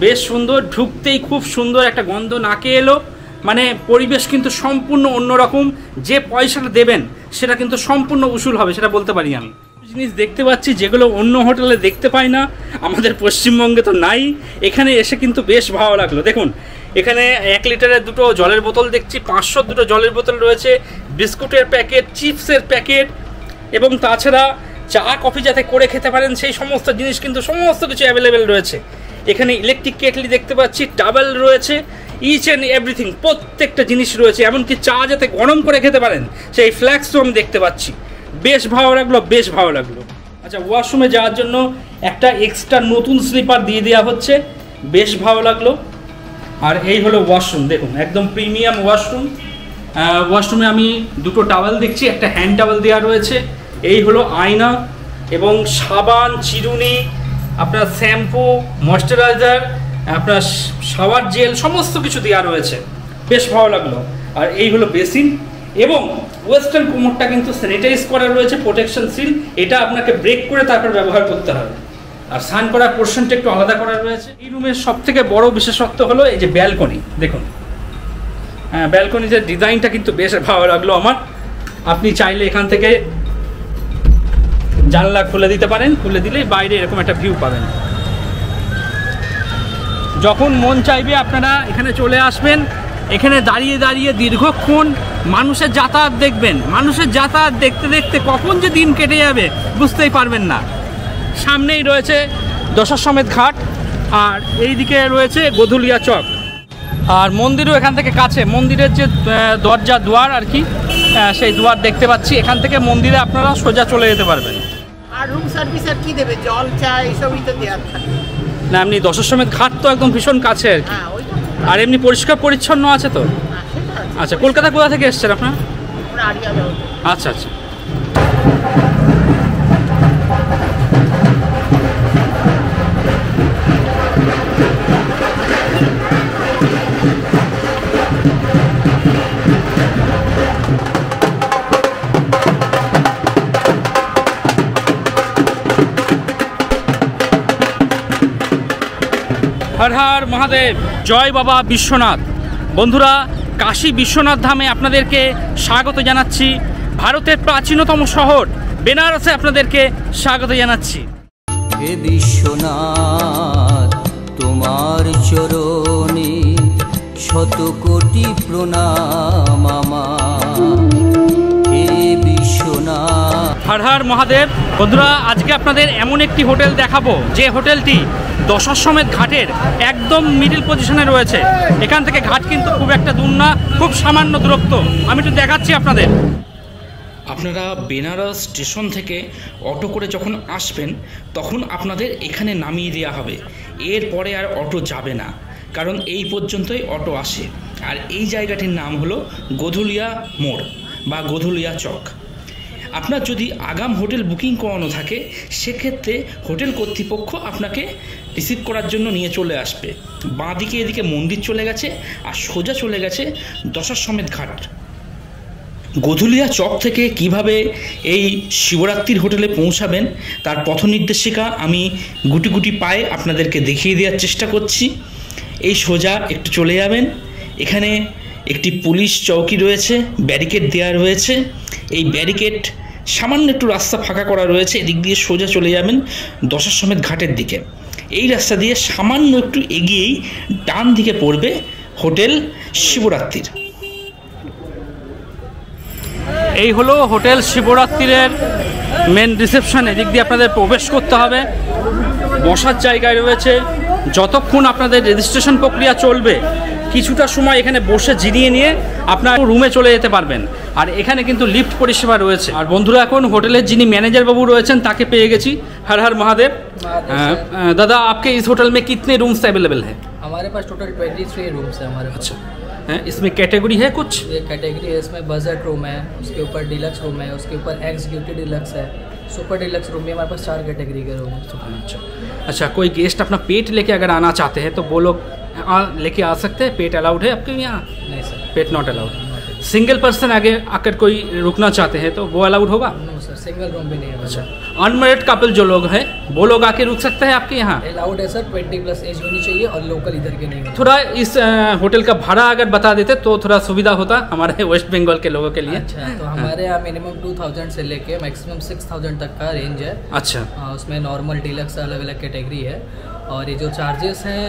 বেশ সুন্দর, ঢুকতেই খুব সুন্দর একটা গন্ধ নাকে এলো। মানে পরিবেশ কিন্তু সম্পূর্ণ অন্যরকম, যে পয়সাটা দেবেন সেটা কিন্তু সম্পূর্ণ উসুল হবে, সেটা বলতে পারি আমি। জিনিস দেখতে পাচ্ছি যেগুলো অন্য হোটেলে দেখতে পাই না, আমাদের পশ্চিমবঙ্গে তো নাই। এখানে এসে কিন্তু বেশ ভালো লাগলো। দেখুন এখানে 1 লিটারের 2টো জলের বোতল দেখছি, 500 2টো জলের বোতল রয়েছে, বিস্কুটের প্যাকেট, চিপসের প্যাকেট, এবং তাছাড়া চা কফি যাতে করে খেতে পারেন সেই সমস্ত জিনিস কিন্তু সমস্ত কিছু অ্যাভেলেবেল রয়েছে। এখানে ইলেকট্রিক কেটলি দেখতে পাচ্ছি, টাওয়েল রয়েছে, ইচ অ্যান্ড এভরিথিং, প্রত্যেকটা জিনিস রয়েছে। এমনকি চা যাতে গরম করে খেতে পারেন সেই ফ্ল্যাক্সও আমি দেখতে পাচ্ছি। বেশ ভালো লাগলো, বেশ ভালো লাগলো। আচ্ছা, ওয়াশরুমে যাওয়ার জন্য একটা এক্সট্রা নতুন স্লিপার দিয়ে দেওয়া হচ্ছে, বেশ ভালো লাগলো। আর এই হলো ওয়াশরুম, দেখুন একদম প্রিমিয়াম ওয়াশরুম। ওয়াশরুমে আমি 2টো টাওয়েল দেখছি, একটা হ্যান্ড টাওয়েল দেওয়া রয়েছে। এই হলো আয়না এবং সাবান, চিরুনি, আপনার শ্যাম্পু, ময়শ্চারাইজার, আপনার শাওয়ার জেল, সমস্ত কিছু দেওয়া রয়েছে, বেশ ভালো লাগলো। আর এই হলো বেসিন, এবং ওয়েস্টার্ন কোমরটা কিন্তু স্যানিটাইজ করা রয়েছে, প্রোটেকশন সিল, এটা আপনাকে ব্রেক করে তারপর ব্যবহার করতে হবে। আর স্নান করার পোর্শনটা একটু আলাদা করা রয়েছে। এই রুমের সবথেকে বড় বিশেষত্ব হলো এই যে ব্যালকনি, দেখুন ব্যালকনির যে ডিজাইনটা কিন্তু বেশ ভালো লাগলো আমার। আপনি চাইলে এখান থেকে জানলা খুলে দিতে পারেন, খুলে দিলেই বাইরে এরকম একটা ভিউ পাবেন। যখন মন চাইবে আপনারা এখানে চলে আসবেন, এখানে দাঁড়িয়ে দাঁড়িয়ে দীর্ঘক্ষণ মানুষের যাতায়াত দেখবেন। মানুষের যাতায়াত দেখতে দেখতে কখন যে দিন কেটে যাবে বুঝতেই পারবেন না। সামনেই রয়েছে দশাশ্বমেধ ঘাট, আর এই দিকে রয়েছে গোধুলিয়া চক, আর মন্দিরও এখান থেকে কাছে। মন্দিরের যে দরজা দুয়ার আর কি, সেই দুয়ার দেখতে পাচ্ছি। এখান থেকে মন্দিরে আপনারা সোজা চলে যেতে পারবেন। আর রুম সার্ভিস আর কি দেবে, জল চা এসবই তো দেওয়ার থাকে না। এমনি দশাশ্বমেধ ঘাট তো একদম ভীষণ কাছে আর কি। আর এমনি পরিষ্কার পরিচ্ছন্ন আছে তো। আচ্ছা, কলকাতা কোথা থেকে এসছেন আপনার? আচ্ছা আচ্ছা। হর হর মহাদেব, জয় বাবা বিশ্বনাথ। বন্ধুরা, কাশী বিশ্বনাথ ধামে আপনাদেরকে স্বাগত জানাচ্ছি। ভারতের প্রাচীনতম শহর বেনারসে আপনাদেরকে স্বাগত জানাচ্ছি। হে বিশ্বনাথ, তোমার চরণে শত কোটি প্রণাম আমার। হে বিশ্বনাথ। হর হর মহাদেব। বন্ধুরা, আজকে আপনাদের এমন একটি হোটেল দেখাবো যে হোটেলটি দশাশ্বমেধ ঘাটের একদম মিডিল পজিশনে রয়েছে। এখান থেকে ঘাট কিন্তু খুব একটা দূর না, খুব সামান্য দূরত্ব। আমি একটু দেখাচ্ছি আপনাদের। আপনারা বেনারস স্টেশন থেকে অটো করে যখন আসবেন তখন আপনাদের এখানে নামিয়ে দেওয়া হবে। এরপরে আর অটো যাবে না, কারণ এই পর্যন্তই অটো আসে। আর এই জায়গাটির নাম হলো গোধুলিয়া মোড় বা গোধুলিয়া চক। আপনার যদি আগাম হোটেল বুকিং করানো থাকে সেক্ষেত্রে হোটেল কর্তৃপক্ষ আপনাকে রিসিভ করার জন্য নিয়ে চলে আসবে। বাঁ দিকে এদিকে মন্দির চলে গেছে, আর সোজা চলে গেছে দশাশ্বমেধ ঘাট। গোধুলিয়া চক থেকে কিভাবে এই শিবরাত্রির হোটেলে পৌঁছাবেন তার পথ নির্দেশিকা আমি গুটি গুটি পায়ে আপনাদেরকে দেখিয়ে দেওয়ার চেষ্টা করছি। এই সোজা একটু চলে যাবেন, এখানে একটি পুলিশ চৌকি রয়েছে, ব্যারিকেড দেওয়া রয়েছে। এই ব্যারিকেড সামান্য একটু রাস্তা ফাঁকা করা রয়েছে, এদিক দিয়ে সোজা চলে যাবেন দশাশ্বমেধ ঘাটের দিকে। এই রাস্তা দিয়ে সামান্য একটু এগিয়েই ডান দিকে পড়বে হোটেল শিবরাত্রির। এই হলো হোটেল শিবরাত্রির মেন রিসেপশন। এদিক দিয়ে আপনাদের প্রবেশ করতে হবে। বসার জায়গায় রয়েছে। যতক্ষণ আপনাদের রেজিস্ট্রেশন প্রক্রিয়া চলবে কিছুটা সময় এখানে বসে জিরিয়ে নিয়ে আপনার রুমে চলে যেতে পারবেন। আর এখানে কিন্তু লিফট পরিষেবা রয়েছে। আর বন্ধুরা, এখন হোটেলের যিনি ম্যানেজার বাবু রয়েছেন তাকে পেয়ে গেছি। हर हर महादेव। दादा, आपके इस होटल में कितने रूम्स अवेलेबल हैं? हमारे पास टोटल 23 रूम्स है हमारे पास। अच्छा, इसमें कैटेगरी है कुछ? ये कैटेगरी है, इसमें बजट रूम है, उसके ऊपर डिलक्स रूम है, उसके ऊपर एग्जीक्यूटिव डिलक्स है, सुपर डिलक्स रूम में हमारे पास 4 कैटेगरी के रूम है। अच्छा, कोई गेस्ट अपना पेट लेके अगर आना चाहते हैं तो वो लोग लेके आ सकते हैं? पेट अलाउड है आपके यहाँ? नहीं sir, pet not allowed. Single person आगे आकर कोई रुकना चाहते हैं तो वो अलाउड होगा? नो सर, सिंगल रूम भी नहीं है। अच्छा, अनमैरिड कपल जो लोग हैं वो लोग आके रुक सकते हैं आपके यहाँ? अलाउड है सर, 20+ एज होनी चाहिए और लोकल इधर के नहीं है। थोड़ा इस होटल का भाड़ा अगर बता देते तो थोड़ा सुविधा होता हमारे वेस्ट बंगाल के लोगों के लिए। अच्छा, तो हमारे यहाँ मिनिमम 2000 से लेके मैक्सिमम 6000 तक का रेंज है। अच्छा, उसमें नॉर्मल, डीलक्स अलग अलग कैटेगरी है। और ये जो चार्जेस हैं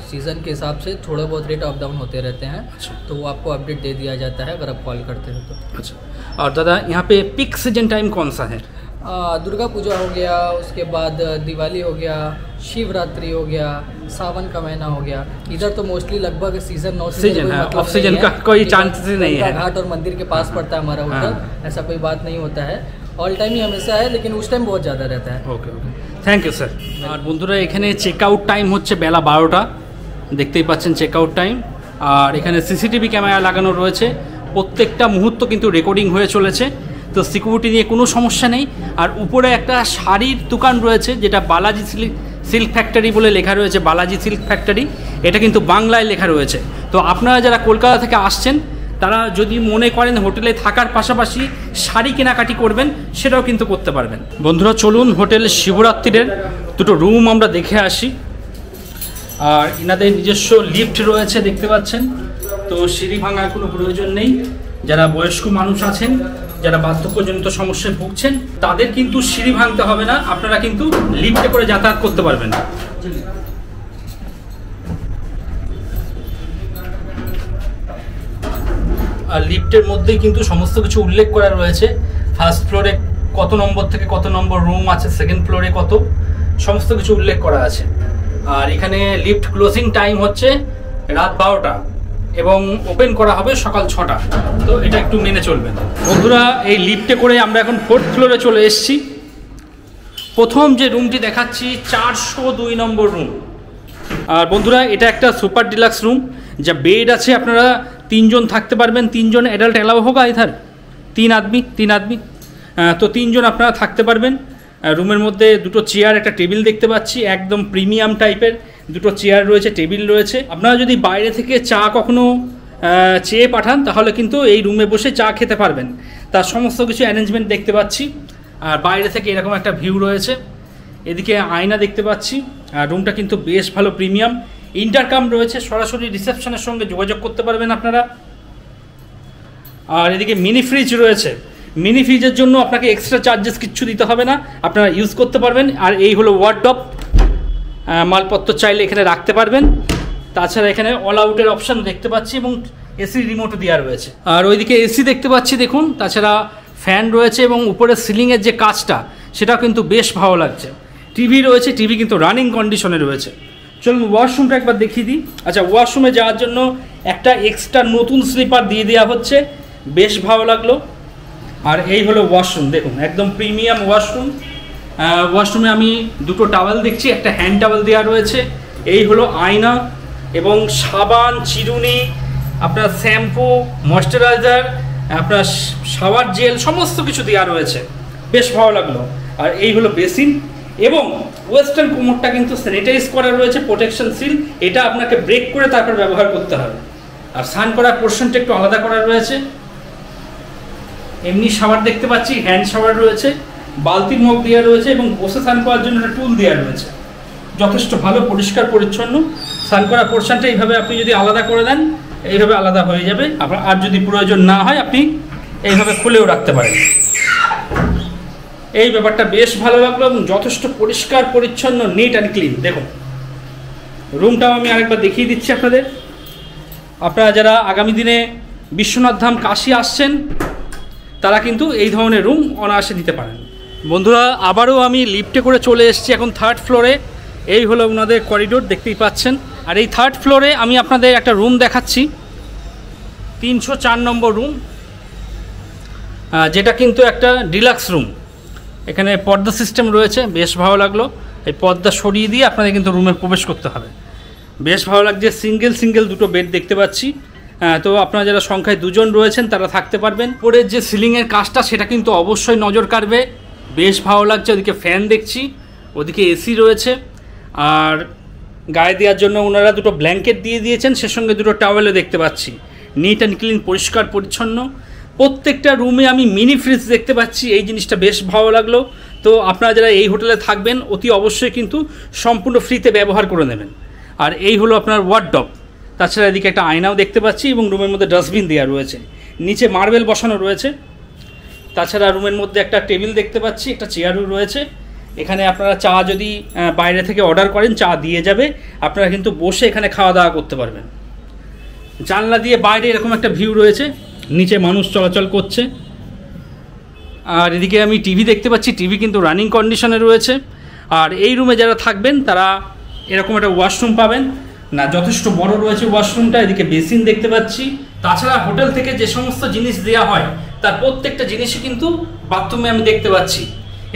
सीज़न के हिसाब से थोड़ा बहुत रेट अप डाउन होते रहते हैं। अच्छा, तो वो आपको अपडेट दे दिया जाता है अगर आप कॉल करते हो तो। अच्छा, और दादा यहाँ पे पिक सीजन टाइम कौन सा है? दुर्गा पूजा हो गया, उसके बाद दिवाली हो गया, शिवरात्रि हो गया, सावन का महीना हो गया। इधर तो मोस्टली लगभग सीजन 9 सीजन है, ऑफ सीजन का कोई चांस नहीं है। घाट और मंदिर के पास पड़ता है हमारा होटल, ऐसा कोई बात नहीं होता है। ऑल टाइम ही हमेशा है, लेकिन उस टाइम बहुत ज़्यादा रहता है। ওকে ওকে, থ্যাংক ইউ স্যার। আর বন্ধুরা এখানে চেক আউট টাইম হচ্ছে বেলা 12টা, দেখতেই পাচ্ছেন চেক আউট টাইম। আর এখানে সিসিটিভি ক্যামেরা লাগানো রয়েছে, প্রত্যেকটা মুহূর্ত কিন্তু রেকর্ডিং হয়ে চলেছে, তো সিকিউরিটি নিয়ে কোনো সমস্যা নেই। আর উপরে একটা শাড়ির দোকান রয়েছে যেটা বালাজি সিল্ক ফ্যাক্টরি বলে লেখা রয়েছে, বালাজি সিল্ক ফ্যাক্টরি, এটা কিন্তু বাংলায় লেখা রয়েছে। তো আপনারা যারা কলকাতা থেকে আসছেন তারা যদি মনে করেন হোটেলে থাকার পাশাপাশি শাড়ি কেনাকাটি করবেন সেটাও কিন্তু করতে পারবেন। বন্ধুরা চলুন হোটেল শিবরাত্রির দুটো রুম আমরা দেখে আসি। আর এনাদের নিজস্ব লিফট রয়েছে দেখতে পাচ্ছেন, তো সিঁড়ি ভাঙার কোনো প্রয়োজন নেই। যারা বয়স্ক মানুষ আছেন, যারা বার্ধক্যজনিত সমস্যায় ভুগছেন তাদের কিন্তু সিঁড়ি ভাঙতে হবে না, আপনারা কিন্তু লিফটে করে যাতায়াত করতে পারবেন। আর লিফটের মধ্যেই কিন্তু সমস্ত কিছু উল্লেখ করা রয়েছে, ফার্স্ট ফ্লোরে কত নম্বর থেকে কত নম্বর রুম আছে, সেকেন্ড ফ্লোরে কত, সমস্ত কিছু উল্লেখ করা আছে। আর এখানে লিফট ক্লোজিং টাইম হচ্ছে রাত 12টা এবং ওপেন করা হবে সকাল 6টা, তো এটা একটু মেনে চলবেন। বন্ধুরা এই লিফটে করে আমরা এখন 4th ফ্লোরে চলে এসেছি। প্রথম যে রুমটি দেখাচ্ছি 402 নম্বর রুম। আর বন্ধুরা এটা একটা সুপার ডিলাক্স রুম, যা বেড আছে, আপনারা 3 জন থাকতে পারবেন। 3 জন এডাল্ট অ্যালাউ হোগা ইধার, 3 আদমি, তো 3 জন আপনারা থাকতে পারবেন। রুমের মধ্যে দুটো চেয়ার, একটা টেবিল দেখতে পাচ্ছি, একদম প্রিমিয়াম টাইপের দুটো চেয়ার রয়েছে, টেবিল রয়েছে। আপনারা যদি বাইরে থেকে চা কখনো চেয়ে পাঠান তাহলে কিন্তু এই রুমে বসে চা খেতে পারবেন, তার সমস্ত কিছু অ্যারেঞ্জমেন্ট দেখতে পাচ্ছি। আর বাইরে থেকে এরকম একটা ভিউ রয়েছে, এদিকে আয়না দেখতে পাচ্ছি। আর রুমটা কিন্তু বেশ ভালো প্রিমিয়াম, ইন্টারকাম রয়েছে, সরাসরি রিসেপশনের সঙ্গে যোগাযোগ করতে পারবেন আপনারা। আর এদিকে মিনি ফ্রিজ রয়েছে, মিনি ফ্রিজের জন্য আপনাকে এক্সট্রা চার্জেস কিচ্ছু দিতে হবে না, আপনারা ইউজ করতে পারবেন। আর এই হলো ওয়ার্ডরোব, মালপত্র চাইলে এখানে রাখতে পারবেন। তাছাড়া এখানে অল আউটের অপশান দেখতে পাচ্ছি এবং এসি রিমোটও দেওয়া রয়েছে। আর ওইদিকে এসি দেখতে পাচ্ছি দেখুন, তাছাড়া ফ্যান রয়েছে এবং উপরে সিলিংয়ের যে কাজটা সেটাও কিন্তু বেশ ভালো লাগছে। টিভি রয়েছে, টিভি কিন্তু রানিং কন্ডিশনে রয়েছে। চলুন ওয়াশরুমটা একবার দেখিয়ে দিই। আচ্ছা, ওয়াশরুমে যাওয়ার জন্য একটা এক্সট্রা নতুন স্লিপার দিয়ে দেওয়া হচ্ছে, বেশ ভালো লাগলো। আর এই হলো ওয়াশরুম, দেখুন একদম প্রিমিয়াম ওয়াশরুম। ওয়াশরুমে আমি দুটো টাওয়েল দেখছি, একটা হ্যান্ড টাওয়েল দেওয়া রয়েছে। এই হলো আয়না এবং সাবান, চিরুনি, আপনার শ্যাম্পু, ময়েশ্চারাইজার, আপনার শাওয়ার জেল, সমস্ত কিছু দেওয়া রয়েছে, বেশ ভালো লাগলো। আর এই হলো বেসিন এবং ওয়েস্টার্ন কোমরটা কিন্তু স্যানিটাইজ করা রয়েছে, প্রোটেকশন সিল, এটা আপনাকে ব্রেক করে তারপর ব্যবহার করতে হবে। আর স্নান করার পোর্শনটা একটু আলাদা করা রয়েছে। এমনি শাওয়ার দেখতে পাচ্ছি, হ্যান্ড শাওয়ার রয়েছে, বালতির মগ দেওয়া রয়েছে এবং বসে স্নান করার জন্য একটা টুল দেওয়া রয়েছে। যথেষ্ট ভালো, পরিষ্কার পরিচ্ছন্ন। স্নান করার পোর্শনটা এইভাবে আপনি যদি আলাদা করে দেন এইভাবে আলাদা হয়ে যাবে, আপনার আর যদি প্রয়োজন না হয় আপনি এইভাবে খুলেও রাখতে পারেন। এই ব্যাপারটা বেশ ভালো লাগলো এবং যথেষ্ট পরিষ্কার পরিচ্ছন্ন, নিট অ্যান্ড ক্লিন। দেখুন রুমটাও আমি আরেকবার দেখিয়ে দিচ্ছি আপনাদের। আপনারা যারা আগামী দিনে বিশ্বনাথ ধাম কাশী আসছেন তারা কিন্তু এই ধরনের রুম অনায়াসে দিতে পারেন। বন্ধুরা আবারও আমি লিফটে করে চলে এসেছি এখন 3rd ফ্লোরে। এই হলো ওনাদের করিডোর, দেখতেই পাচ্ছেন। আর এই 3rd ফ্লোরে আমি আপনাদের একটা রুম দেখাচ্ছি, 304 নম্বর রুম, যেটা কিন্তু একটা ডিলাক্স রুম। এখানে পর্দা সিস্টেম রয়েছে, বেশ ভালো লাগলো। এই পর্দা সরিয়ে দিয়ে আপনাদের কিন্তু রুমে প্রবেশ করতে হবে, বেশ ভালো লাগছে। সিঙ্গেল দুটো বেড দেখতে পাচ্ছি। তো আপনারা যারা সংখ্যায় 2 জন রয়েছেন তারা থাকতে পারবেন। পরের যে সিলিংয়ের কাজটা সেটা কিন্তু অবশ্যই নজর কাড়বে, বেশ ভালো লাগছে। ওদিকে ফ্যান দেখছি, ওদিকে এসি রয়েছে। আর গায়ে দেওয়ার জন্য ওনারা দুটো ব্ল্যাঙ্কেট দিয়ে দিয়েছেন, সে সঙ্গে দুটো টাওয়েলও দেখতে পাচ্ছি। নিট অ্যান্ড ক্লিন, পরিষ্কার পরিচ্ছন্ন। প্রত্যেকটা রুমে আমি মিনি ফ্রিজ দেখতে পাচ্ছি, এই জিনিসটা বেশ ভালো লাগলো। তো আপনারা যারা এই হোটেলে থাকবেন অতি অবশ্যই কিন্তু সম্পূর্ণ ফ্রিতে ব্যবহার করে নেবেন। আর এই হলো আপনার ওয়ার্ডরোব। তাছাড়া এদিকে একটা আয়নাও দেখতে পাচ্ছি এবং রুমের মধ্যে ডাস্টবিন দেওয়া রয়েছে, নিচে মার্বেল বসানো রয়েছে। তাছাড়া রুমের মধ্যে একটা টেবিল দেখতে পাচ্ছি, একটা চেয়ারও রয়েছে। এখানে আপনারা চা যদি বাইরে থেকে অর্ডার করেন চা দিয়ে যাবে, আপনারা কিন্তু বসে এখানে খাওয়া দাওয়া করতে পারবেন। জানলা দিয়ে বাইরে এরকম একটা ভিউ রয়েছে, নিচে মানুষ চলাচল করছে। আর এদিকে আমি টিভি দেখতে পাচ্ছি, টিভি কিন্তু রানিং কন্ডিশনে রয়েছে। আর এই রুমে যারা থাকবেন তারা এরকম একটা ওয়াশরুম পাবেন, না যথেষ্ট বড় রয়েছে ওয়াশরুমটা। এদিকে বেসিন দেখতে পাচ্ছি। তাছাড়া হোটেল থেকে যে সমস্ত জিনিস দেওয়া হয় তার প্রত্যেকটা জিনিসই কিন্তু বাথরুমে আমি দেখতে পাচ্ছি।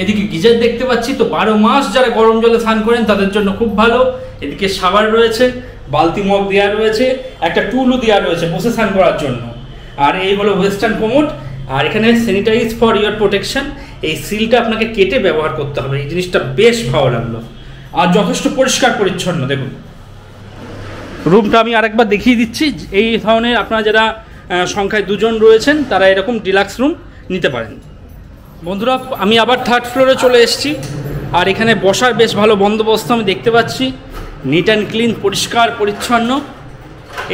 এদিকে গিজার দেখতে পাচ্ছি, তো 12 মাস যারা গরম জলে স্নান করেন তাদের জন্য খুব ভালো। এদিকে শাওয়ার রয়েছে, বালতি মগ দেওয়া রয়েছে, একটা টুলও দেওয়া রয়েছে বসে স্নান করার জন্য। আর এই হলো ওয়েস্টার্ন কোমোড। আর এখানে স্যানিটাইজ ফর ইয়োর প্রোটেকশন, এই সিলটা আপনাকে কেটে ব্যবহার করতে হবে। এই জিনিসটা বেশ ভালো লাগলো। আর যথেষ্ট পরিষ্কার পরিচ্ছন্ন। দেখুন রুমটা আমি আরেকবার দেখিয়ে দিচ্ছি। এই ধরনের আপনারা যারা সংখ্যায় 2 জন রয়েছেন তারা এরকম ডিলাক্স রুম নিতে পারেন। বন্ধুরা আমি আবার 3rd ফ্লোরে চলে এসেছি। আর এখানে বসার বেশ ভালো বন্দোবস্ত আমি দেখতে পাচ্ছি, নিট অ্যান্ড ক্লিন, পরিষ্কার পরিচ্ছন্ন।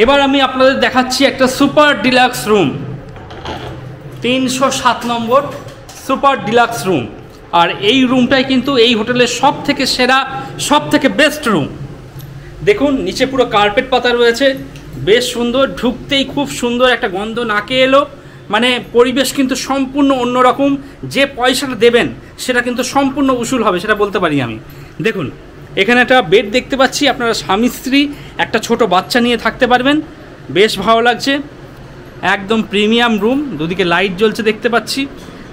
এবার আমি আপনাদের দেখাচ্ছি একটা সুপার ডিলাক্স রুম, 307 নম্বর সুপার ডিলাক্স রুম। আর এই রুমটাই কিন্তু এই হোটেলের সব থেকে সেরা, সব থেকে বেস্ট রুম। দেখুন নিচে পুরো কার্পেট পাতা রয়েছে, বেশ সুন্দর। ঢুকতেই খুব সুন্দর একটা গন্ধ নাকে এলো। মানে পরিবেশ কিন্তু সম্পূর্ণ অন্যরকম। যে পয়সাটা দেবেন সেটা কিন্তু সম্পূর্ণ উসুল হবে, সেটা বলতে পারি আমি। দেখুন এখানে একটা বেড দেখতে পাচ্ছি, আপনারা স্বামী স্ত্রী একটা ছোট বাচ্চা নিয়ে থাকতে পারবেন, বেশ ভালো লাগছে। একদম প্রিমিয়াম রুম, দুদিকে লাইট জ্বলছে দেখতে পাচ্ছি।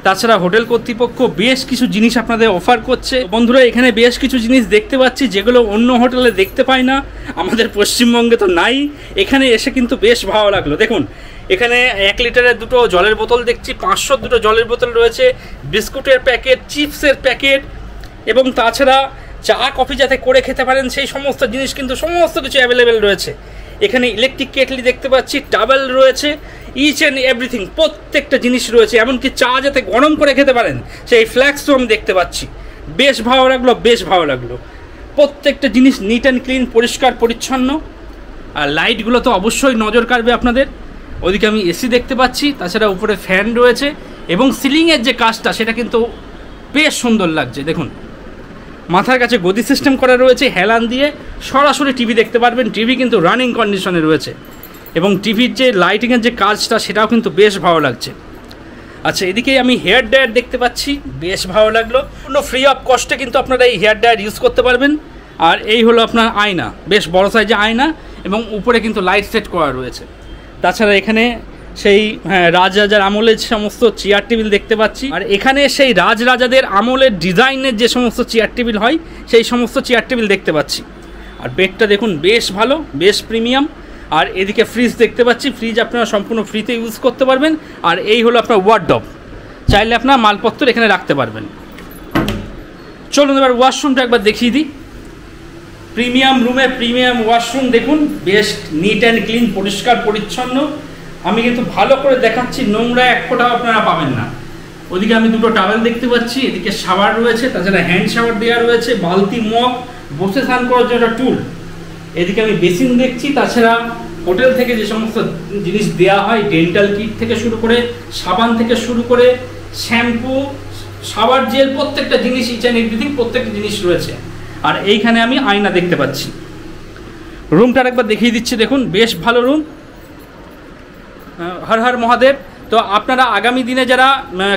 তাছাড়া হোটেল কর্তৃপক্ষ বেশ কিছু জিনিস আপনাদের অফার করছে। বন্ধুরা এখানে বেশ কিছু জিনিস দেখতে পাচ্ছি যেগুলো অন্য হোটেলে দেখতে পাই না, আমাদের পশ্চিমবঙ্গে তো নাই। এখানে এসে কিন্তু বেশ ভালো লাগলো। দেখুন এখানে 1 লিটারের 2টো জলের বোতল দেখছি, 500 2টো জলের বোতল রয়েছে, বিস্কুটের প্যাকেট, চিপসের প্যাকেট, এবং তাছাড়া চা কফি যাতে করে খেতে পারেন সেই সমস্ত জিনিস কিন্তু সমস্ত কিছু অ্যাভেলেবেল রয়েছে। এখানে ইলেকট্রিক কেটলি দেখতে পাচ্ছি, টাওয়েল রয়েছে, ইচ অ্যান্ড এভরিথিং, প্রত্যেকটা জিনিস রয়েছে। এমনকি চা যাতে গরম করে খেতে পারেন সেই ফ্ল্যাক্সও আমি দেখতে পাচ্ছি। বেশ ভালো লাগলো, বেশ ভালো লাগলো। প্রত্যেকটা জিনিস নিট অ্যান্ড ক্লিন, পরিষ্কার পরিচ্ছন্ন। আর লাইটগুলো তো অবশ্যই নজর কাড়বে আপনাদের। ওদিকে আমি এসি দেখতে পাচ্ছি, তাছাড়া উপরে ফ্যান রয়েছে, এবং সিলিংয়ের যে কাজটা সেটা কিন্তু বেশ সুন্দর লাগছে। দেখুন মাথার কাছে গদি সিস্টেম করা রয়েছে, হেলান দিয়ে সরাসরি টিভি দেখতে পারবেন। টিভি কিন্তু রানিং কন্ডিশনে রয়েছে, এবং টিভির যে লাইটিংয়ের যে কাজটা সেটাও কিন্তু বেশ ভালো লাগছে। আচ্ছা এদিকে আমি হেয়ার ড্রায়ার দেখতে পাচ্ছি, বেশ ভালো লাগলো। কোনো ফ্রি অফ কস্টে কিন্তু আপনারা এই হেয়ার ড্রায়ার ইউজ করতে পারবেন। আর এই হলো আপনার আয়না, বেশ বড় সাইজে আয়না, এবং উপরে কিন্তু লাইট সেট করা রয়েছে। তাছাড়া এখানে সেই রাজরাজার আমলের সমস্ত চেয়ার টেবিল দেখতে পাচ্ছি। আর এখানে সেই রাজরাজাদের আমলের ডিজাইনের যে সমস্ত চেয়ার টেবিল হয় সেই সমস্ত চেয়ার টেবিল দেখতে পাচ্ছি। আর বেডটা দেখুন বেশ ভালো, বেশ প্রিমিয়াম। আর এদিকে ফ্রিজ দেখতে পাচ্ছি, ফ্রিজ আপনারা সম্পূর্ণ ফ্রিতে ইউজ করতে পারবেন। আর এই হলো আপনার ওয়ার্ডরোব, চাইলে আপনার মালপত্র এখানে রাখতে পারবেন। চলুন এবার ওয়াশরুমটা একবার দেখিয়ে দিই। প্রিমিয়াম রুমে প্রিমিয়াম ওয়াশরুম দেখুন, বেশ নিট অ্যান্ড ক্লিন, পরিষ্কার পরিচ্ছন্ন। আমি কিন্তু ভালো করে দেখাচ্ছি, নোংরা এক ফোঁটাও আপনারা পাবেন না। ওদিকে আমি 2টো টাওয়েল দেখতে পাচ্ছি, এদিকে শাওয়ার রয়েছে, তাছাড়া হ্যান্ড শাওয়ার দেওয়া রয়েছে, বালতি মগ, বসে স্নান করার জন্য টুল। এদিকে আমি বেসিন দেখছি। তাছাড়া হোটেল থেকে যে সমস্ত জিনিস দেওয়া হয়, ডেন্টাল কিট থেকে শুরু করে, সাবান থেকে শুরু করে, শ্যাম্পু, শাওয়ার জেল, প্রত্যেকটা জিনিস, ইচ অ্যান্ড এভরিথিং, প্রত্যেকটা জিনিস রয়েছে। আর এইখানে আমি আয়না দেখতে পাচ্ছি। রুমটা একবার দেখিয়ে দিচ্ছি, দেখুন বেশ ভালো রুম। হর হর মহাদেব। তো আপনারা আগামী দিনে যারা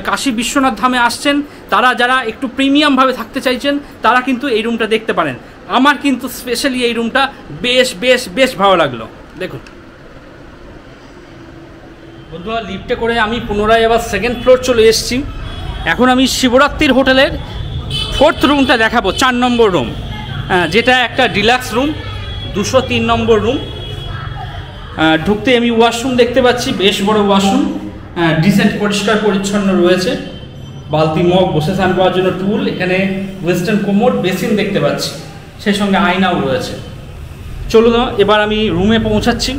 কাশী বিশ্বনাথ ধামে আসছেন, তারা যারা একটু প্রিমিয়ামভাবে থাকতে চাইছেন, তারা কিন্তু এই রুমটা দেখতে পারেন। আমার কিন্তু স্পেশালি এই রুমটা বেশ বেশ বেশ ভালো লাগলো। দেখুন বন্ধুরা, লিফটে করে আমি পুনরায় আবার 2nd ফ্লোর চলে এসেছি। এখন আমি শিবরাত্রির হোটেলের 4th রুমটা দেখাবো, 4 নম্বর রুম, যেটা একটা ডিলাক্স রুম, 203 নম্বর রুম। ঢুকতে আমি ওয়াশরুম দেখতে পাচ্ছি, বেশ বড় ওয়াশরুম, ডিসেন্ট পরিষ্কার পরিচ্ছন্ন রয়েছে, বালতি মগ, বসে স্নান করার জন্য টুল, এখানে ওয়েস্টার্ন কোমোড, বেসিন দেখতে পাচ্ছি, সেই সঙ্গে আয়নাও রয়েছে। চলুন এবার আমি রুমে পৌঁছাচ্ছি।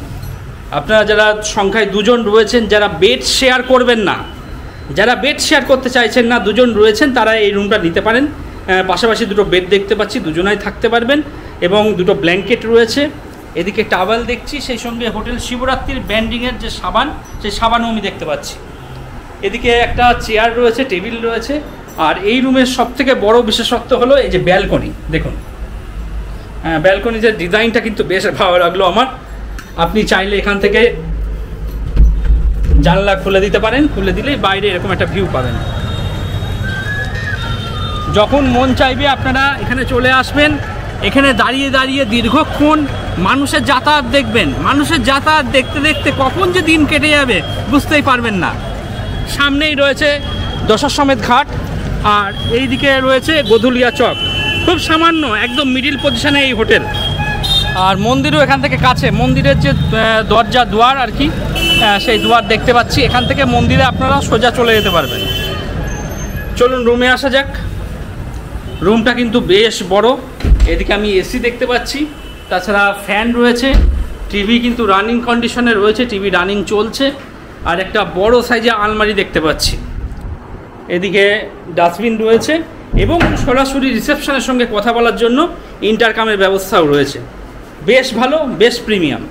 আপনারা যারা সংখ্যায় 2 জন রয়েছেন, যারা বেড শেয়ার করবেন না, যারা বেড শেয়ার করতে চাইছেন না, 2 জন রয়েছেন, তারা এই রুমটা নিতে পারেন। পাশাপাশি 2টো বেড দেখতে পাচ্ছি, 2 জনাই থাকতে পারবেন এবং 2টো ব্ল্যাঙ্কেট রয়েছে। এদিকে টাওয়েল দেখছি, সেই সঙ্গে হোটেল শিবরাত্রির ব্র্যান্ডিংয়ের যে সাবান, সেই সাবানও আমি দেখতে পাচ্ছি। এদিকে একটা চেয়ার রয়েছে, টেবিল রয়েছে। আর এই রুমের সবথেকে বড় বিশেষত্ব হলো এই যে ব্যালকনি। দেখুন, ব্যালকনির ডিজাইনটা কিন্তু বেশ ভালো লাগলো আমার। আপনি চাইলে এখান থেকে জানলা খুলে দিতে পারেন, খুলে দিলেই বাইরে এরকম একটা ভিউ পাবেন। যখন মন চাইবে আপনারা এখানে চলে আসবেন, এখানে দাঁড়িয়ে দাঁড়িয়ে দীর্ঘক্ষণ মানুষের যাতায়াত দেখবেন। মানুষের যাতায়াত দেখতে দেখতে কখন যে দিন কেটে যাবে বুঝতেই পারবেন না। সামনেই রয়েছে দশাশ্বমেধ ঘাট, আর এই দিকে রয়েছে গোধুলিয়া চক। খুব সামান্য একদম মিডিল পজিশনে এই হোটেল। আর মন্দিরও এখান থেকে কাছে, মন্দিরের যে দরজা দুয়ার আর কি, সেই দুয়ার দেখতে পাচ্ছি। এখান থেকে মন্দিরে আপনারা সোজা চলে যেতে পারবেন। চলুন রুমে আসা যাক। রুমটা কিন্তু বেশ বড়। এদিকে আমি এসি দেখতে পাচ্ছি, তাছাড়া ফ্যান রয়েছে, টিভি কিন্তু রানিং কন্ডিশনে রয়েছে, টিভি রানিং চলছে। আর একটা বড় সাইজে আলমারি দেখতে পাচ্ছি। এদিকে ডাস্টবিন রয়েছে এবং সরাসরি রিসেপশনের সঙ্গে কথা বলার জন্য ইন্টারকামের ব্যবস্থাও রয়েছে। বেশ ভালো, বেশ প্রিমিয়াম।